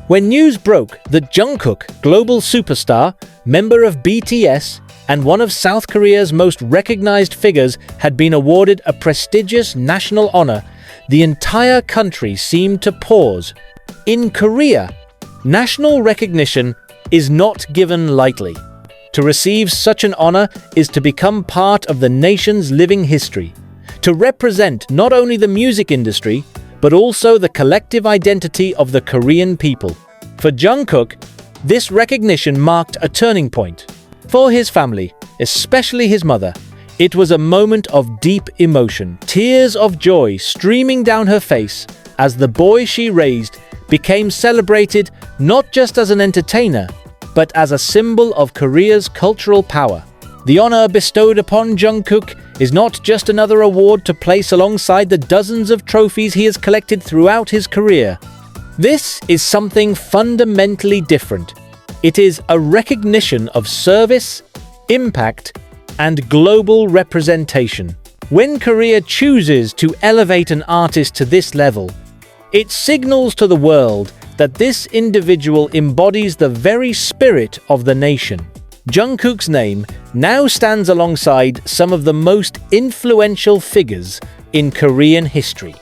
When news broke that Jungkook, global superstar, member of BTS, and one of South Korea's most recognized figures, had been awarded a prestigious national honor, the entire country seemed to pause. In Korea, national recognition is not given lightly. To receive such an honor is to become part of the nation's living history, to represent not only the music industry, but also the collective identity of the Korean people. For Jungkook, this recognition marked a turning point. For his family, especially his mother, it was a moment of deep emotion, tears of joy streaming down her face as the boy she raised became celebrated not just as an entertainer, but as a symbol of Korea's cultural power. The honor bestowed upon Jungkook is not just another award to place alongside the dozens of trophies he has collected throughout his career. This is something fundamentally different. It is a recognition of service, impact, and global representation. When Korea chooses to elevate an artist to this level, it signals to the world that this individual embodies the very spirit of the nation. Jungkook's name now stands alongside some of the most influential figures in Korean history.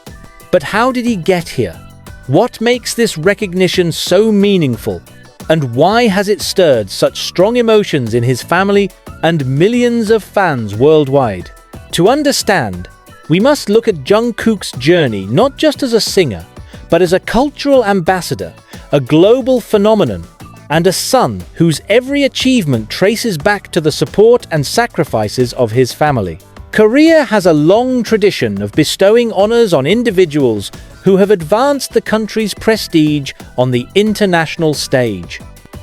But how did he get here? What makes this recognition so meaningful? And why has it stirred such strong emotions in his family and millions of fans worldwide? To understand, we must look at Jungkook's journey not just as a singer, but as a cultural ambassador, a global phenomenon, and a son whose every achievement traces back to the support and sacrifices of his family. Korea has a long tradition of bestowing honors on individuals who have advanced the country's prestige on the international stage.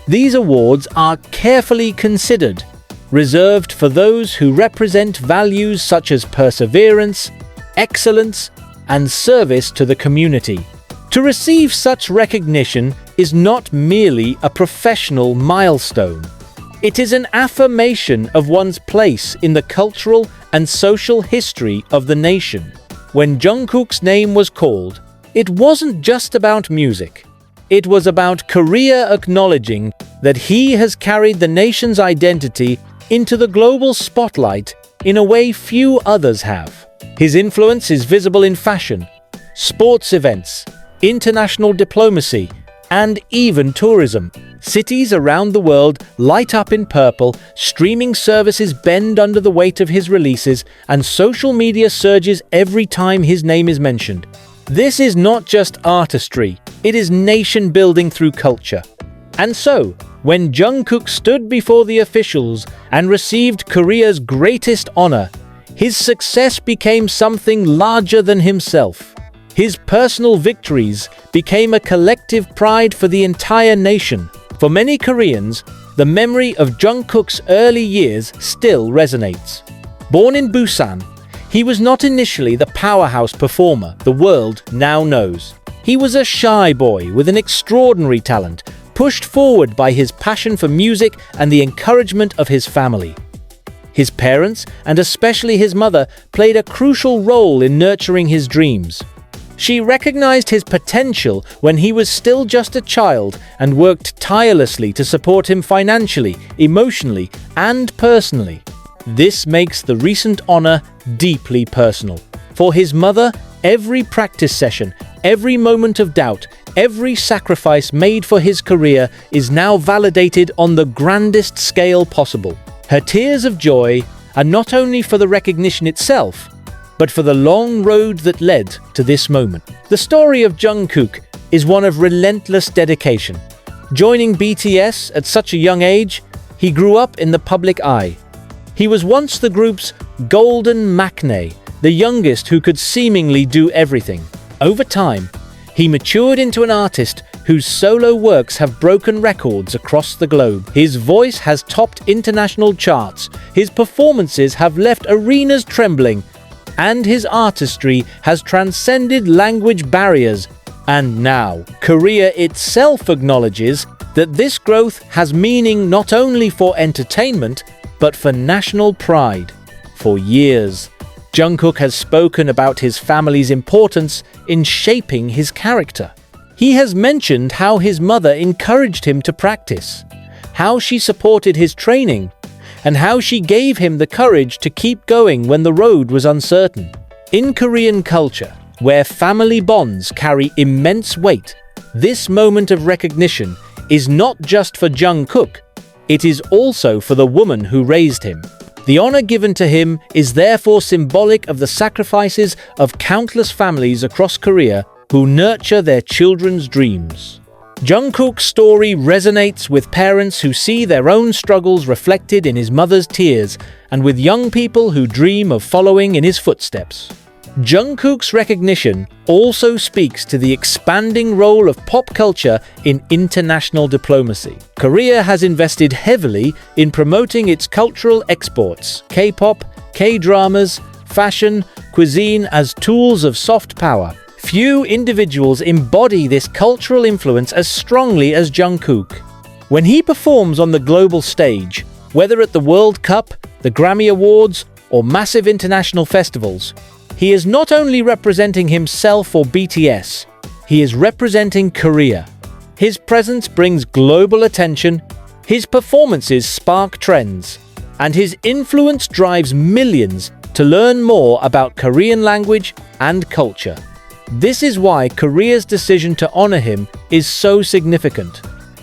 These awards are carefully considered, reserved for those who represent values such as perseverance, excellence, and service to the community. To receive such recognition is not merely a professional milestone. It is an affirmation of one's place in the cultural and social history of the nation. When Jungkook's name was called, it wasn't just about music. It was about Korea acknowledging that he has carried the nation's identity into the global spotlight in a way few others have. His influence is visible in fashion, sports events, international diplomacy, and even tourism. Cities around the world light up in purple, streaming services bend under the weight of his releases, and social media surges every time his name is mentioned. This is not just artistry, it is nation-building through culture. And so, when Jungkook stood before the officials and received Korea's greatest honor, his success became something larger than himself. His personal victories became a collective pride for the entire nation. For many Koreans, the memory of Jungkook's early years still resonates. Born in Busousan, he was not initially the powerhouse performer the world now knows. He was a shy boy with an extraordinary talent, pushed forward by his passion for music and the encouragement of his family. His parents, and especially his mother, played a crucial role in nurturing his dreams. She recognized his potential when he was still just a child and worked tirelessly to support him financially, emotionally, and personally. This makes the recent honor deeply personal. For his mother, every practice session, every moment of doubt, every sacrifice made for his career is now validated on the grandest scale possible. Her tears of joy are not only for the recognition itself, but for the long road that led to this moment. The story of Jungkook is one of relentless dedication. Joining BTS at such a young age, he grew up in the public eye. He was once the group's golden maknae, the youngest who could seemingly do everything. Over time, he matured into an artist whose solo works have broken records across the globe. His voice has topped international charts, his performances have left arenas trembling, and his artistry has transcended language barriers. And now, Korea itself acknowledges that this growth has meaning not only for entertainment, but for national pride. For years, Jungkook has spoken about his family's importance in shaping his character. He has mentioned how his mother encouraged him to practice, how she supported his training, and how she gave him the courage to keep going when the road was uncertain. In Korean culture, where family bonds carry immense weight, this moment of recognition is not just for Jungkook, it is also for the woman who raised him. The honor given to him is therefore symbolic of the sacrifices of countless families across Korea who nurture their children's dreams. Jungkook's story resonates with parents who see their own struggles reflected in his mother's tears and with young people who dream of following in his footsteps. Jungkook's recognition also speaks to the expanding role of pop culture in international diplomacy. Korea has invested heavily in promoting its cultural exports, K-pop, K-dramas, fashion, cuisine as tools of soft power. Few individuals embody this cultural influence as strongly as Jungkook. When he performs on the global stage, whether at the World Cup, the Grammy Awards, or massive international festivals, he is not only representing himself or BTS, he is representing Korea. His presence brings global attention, his performances spark trends, and his influence drives millions to learn more about Korean language and culture. This is why Korea's decision to honor him is so significant.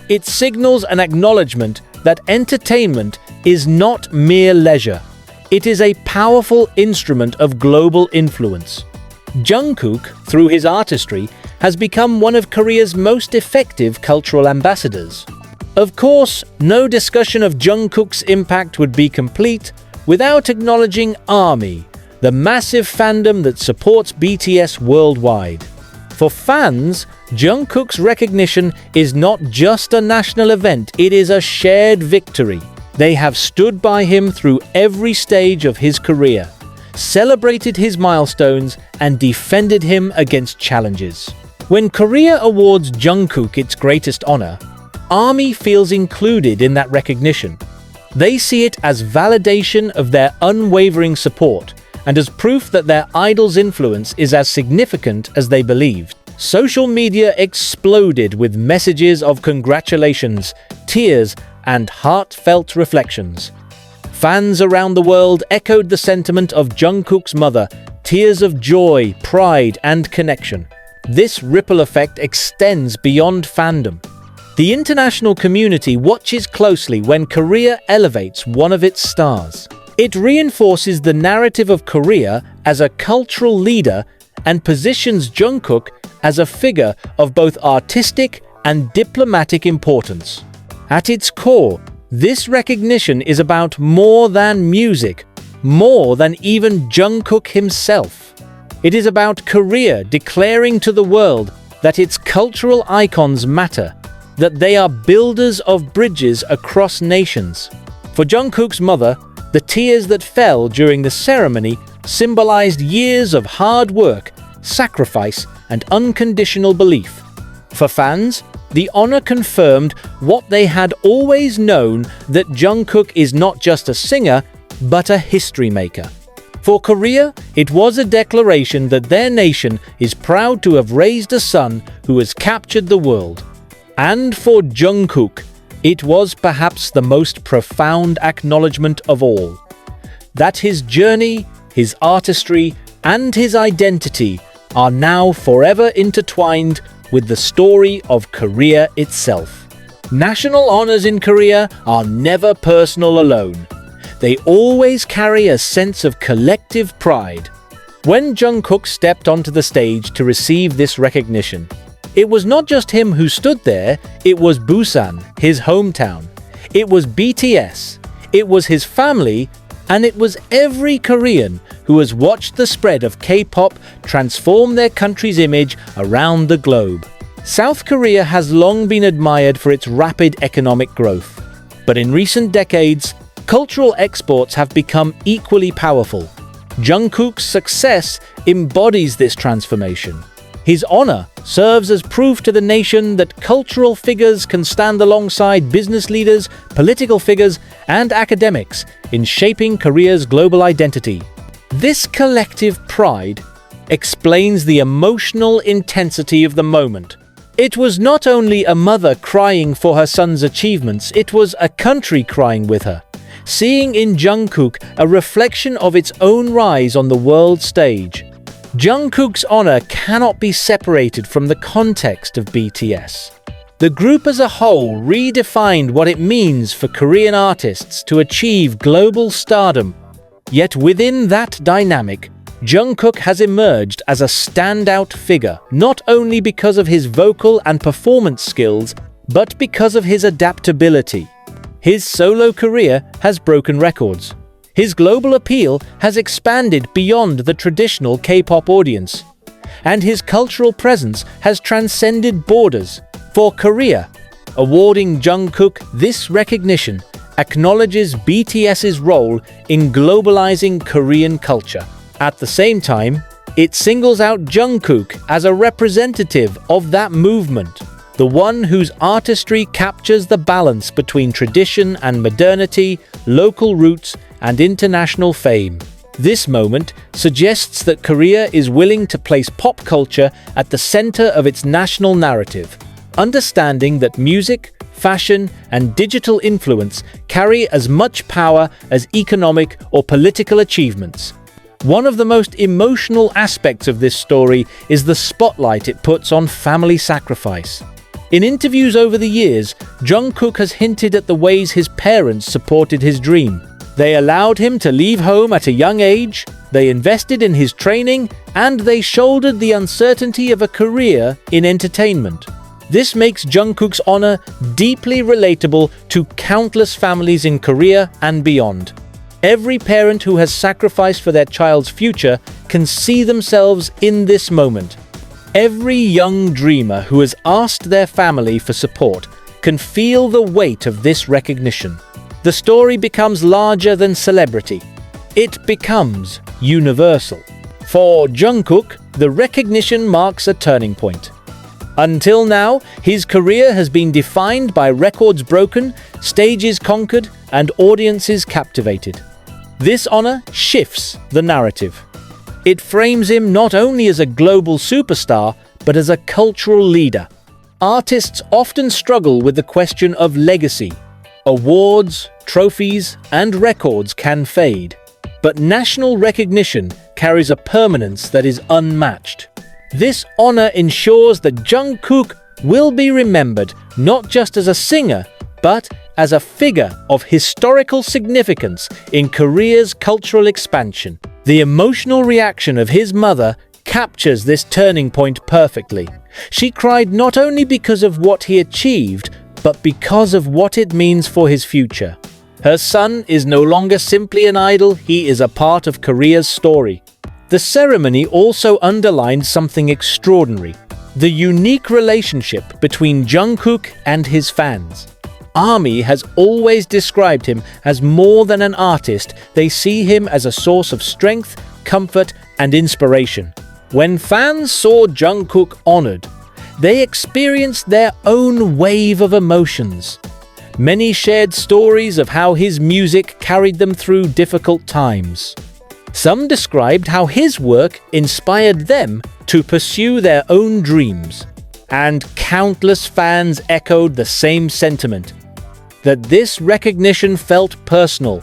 It signals an acknowledgement that entertainment is not mere leisure. It is a powerful instrument of global influence. Jungkook, through his artistry, has become one of Korea's most effective cultural ambassadors. Of course, no discussion of Jungkook's impact would be complete without acknowledging ARMY, the massive fandom that supports BTS worldwide. For fans, Jungkook's recognition is not just a national event, it is a shared victory. They have stood by him through every stage of his career, celebrated his milestones, and defended him against challenges. When Korea awards Jungkook its greatest honor, ARMY feels included in that recognition. They see it as validation of their unwavering support and as proof that their idol's influence is as significant as they believed. Social media exploded with messages of congratulations, tears, and heartfelt reflections. Fans around the world echoed the sentiment of Jungkook's mother, tears of joy, pride, and connection. This ripple effect extends beyond fandom. The international community watches closely when Korea elevates one of its stars. It reinforces the narrative of Korea as a cultural leader and positions Jungkook as a figure of both artistic and diplomatic importance. At its core, this recognition is about more than music, more than even Jungkook himself. It is about Korea declaring to the world that its cultural icons matter, that they are builders of bridges across nations. For Jungkook's mother, the tears that fell during the ceremony symbolized years of hard work, sacrifice, and unconditional belief. For fans, the honor confirmed what they had always known, that Jungkook is not just a singer, but a history maker. For Korea, it was a declaration that their nation is proud to have raised a son who has captured the world. And for Jungkook, it was perhaps the most profound acknowledgement of all. That his journey, his artistry, and his identity are now forever intertwined with the story of Korea itself. National honors in Korea are never personal alone. They always carry a sense of collective pride. When Jungkook stepped onto the stage to receive this recognition, it was not just him who stood there, it was Busousan, his hometown. It was BTS, it was his family, and it was every Korean who has watched the spread of K-pop transform their country's image around the globe. South Korea has long been admired for its rapid economic growth, but in recent decades, cultural exports have become equally powerful. Jungkook's success embodies this transformation. His honor serves as proof to the nation that cultural figures can stand alongside business leaders, political figures, and academics in shaping Korea's global identity. This collective pride explains the emotional intensity of the moment. It was not only a mother crying for her son's achievements, it was a country crying with her, seeing in Jungkook a reflection of its own rise on the world stage. Jungkook's honor cannot be separated from the context of BTS. The group as a whole redefined what it means for Korean artists to achieve global stardom. Yet within that dynamic, Jungkook has emerged as a standout figure, not only because of his vocal and performance skills, but because of his adaptability. His solo career has broken records. His global appeal has expanded beyond the traditional K-pop audience, and his cultural presence has transcended borders. For Korea, awarding Jungkook this recognition acknowledges BTS's role in globalizing Korean culture. At the same time, it singles out Jungkook as a representative of that movement, the one whose artistry captures the balance between tradition and modernity, local roots, and international fame. This moment suggests that Korea is willing to place pop culture at the center of its national narrative, understanding that music, fashion, and digital influence carry as much power as economic or political achievements. One of the most emotional aspects of this story is the spotlight it puts on family sacrifice. In interviews over the years, Jungkook has hinted at the ways his parents supported his dream. They allowed him to leave home at a young age, they invested in his training, and they shouldered the uncertainty of a career in entertainment. This makes Jungkook's honor deeply relatable to countless families in Korea and beyond. Every parent who has sacrificed for their child's future can see themselves in this moment. Every young dreamer who has asked their family for support can feel the weight of this recognition. The story becomes larger than celebrity. It becomes universal. For Jungkook, the recognition marks a turning point. Until now, his career has been defined by records broken, stages conquered, and audiences captivated. This honor shifts the narrative. It frames him not only as a global superstar, but as a cultural leader. Artists often struggle with the question of legacy. Awards, trophies, and records can fade, but national recognition carries a permanence that is unmatched. This honor ensures that Jungkook will be remembered not just as a singer, but as a figure of historical significance in Korea's cultural expansion. The emotional reaction of his mother captures this turning point perfectly. She cried not only because of what he achieved, but because of what it means for his future. Her son is no longer simply an idol, he is a part of Korea's story. The ceremony also underlined something extraordinary: the unique relationship between Jungkook and his fans. ARMY has always described him as more than an artist. They see him as a source of strength, comfort, and inspiration. When fans saw Jungkook honored, they experienced their own wave of emotions. Many shared stories of how his music carried them through difficult times. Some described how his work inspired them to pursue their own dreams. And countless fans echoed the same sentiment, that this recognition felt personal,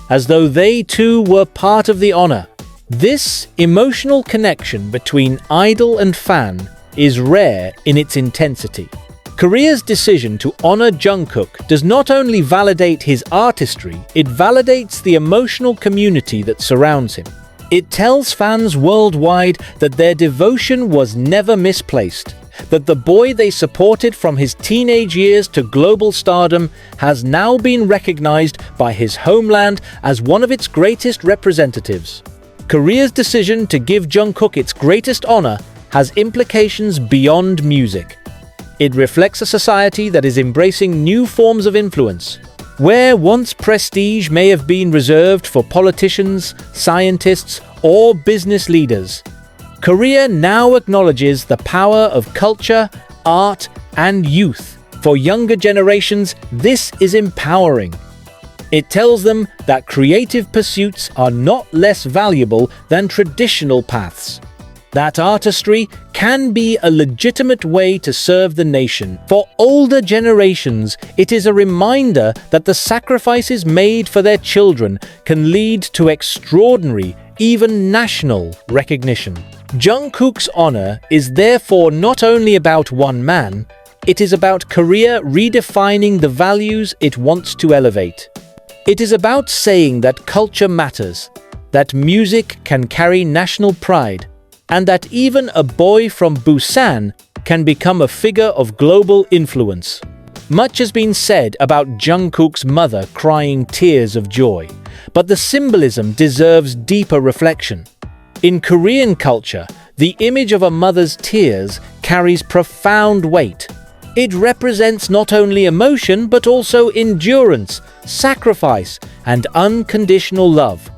as though they too were part of the honor. This emotional connection between idol and fan is rare in its intensity. Korea's decision to honor Jungkook does not only validate his artistry, it validates the emotional community that surrounds him. It tells fans worldwide that their devotion was never misplaced, that the boy they supported from his teenage years to global stardom has now been recognized by his homeland as one of its greatest representatives. Korea's decision to give Jungkook its greatest honor has implications beyond music. It reflects a society that is embracing new forms of influence. Where once prestige may have been reserved for politicians, scientists, or business leaders, Korea now acknowledges the power of culture, art, and youth. For younger generations, this is empowering. It tells them that creative pursuits are not less valuable than traditional paths. that artistry can be a legitimate way to serve the nation. For older generations, it is a reminder that the sacrifices made for their children can lead to extraordinary, even national, recognition. Jungkook's honor is therefore not only about one man, it is about Korea redefining the values it wants to elevate. It is about saying that culture matters, that music can carry national pride, and that even a boy from Busousan can become a figure of global influence. Much has been said about Jungkook's mother crying tears of joy, but the symbolism deserves deeper reflection. In Korean culture, the image of a mother's tears carries profound weight. It represents not only emotion but also endurance, sacrifice, and unconditional love.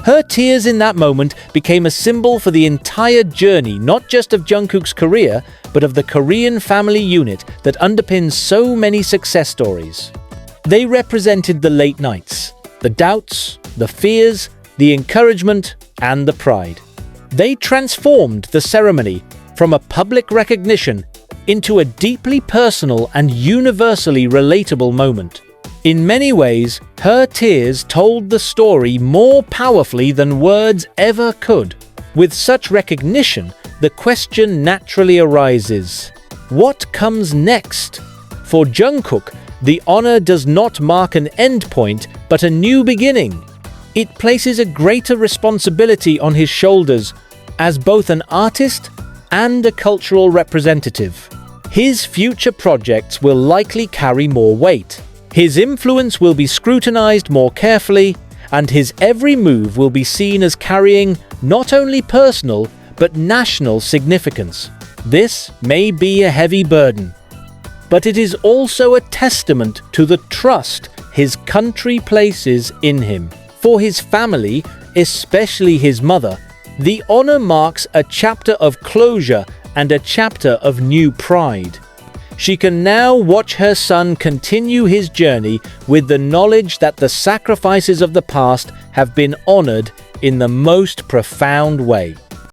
Her tears in that moment became a symbol for the entire journey, not just of Jungkook's career, but of the Korean family unit that underpins so many success stories. They represented the late nights, the doubts, the fears, the encouragement, and the pride. They transformed the ceremony from a public recognition into a deeply personal and universally relatable moment. In many ways, her tears told the story more powerfully than words ever could. With such recognition, the question naturally arises: what comes next? For Jungkook, the honor does not mark an endpoint, but a new beginning. It places a greater responsibility on his shoulders as both an artist and a cultural representative. His future projects will likely carry more weight. His influence will be scrutinized more carefully, and his every move will be seen as carrying not only personal but national significance. This may be a heavy burden, but it is also a testament to the trust his country places in him. For his family, especially his mother, the honor marks a chapter of closure and a chapter of new pride. She can now watch her son continue his journey with the knowledge that the sacrifices of the past have been honored in the most profound way.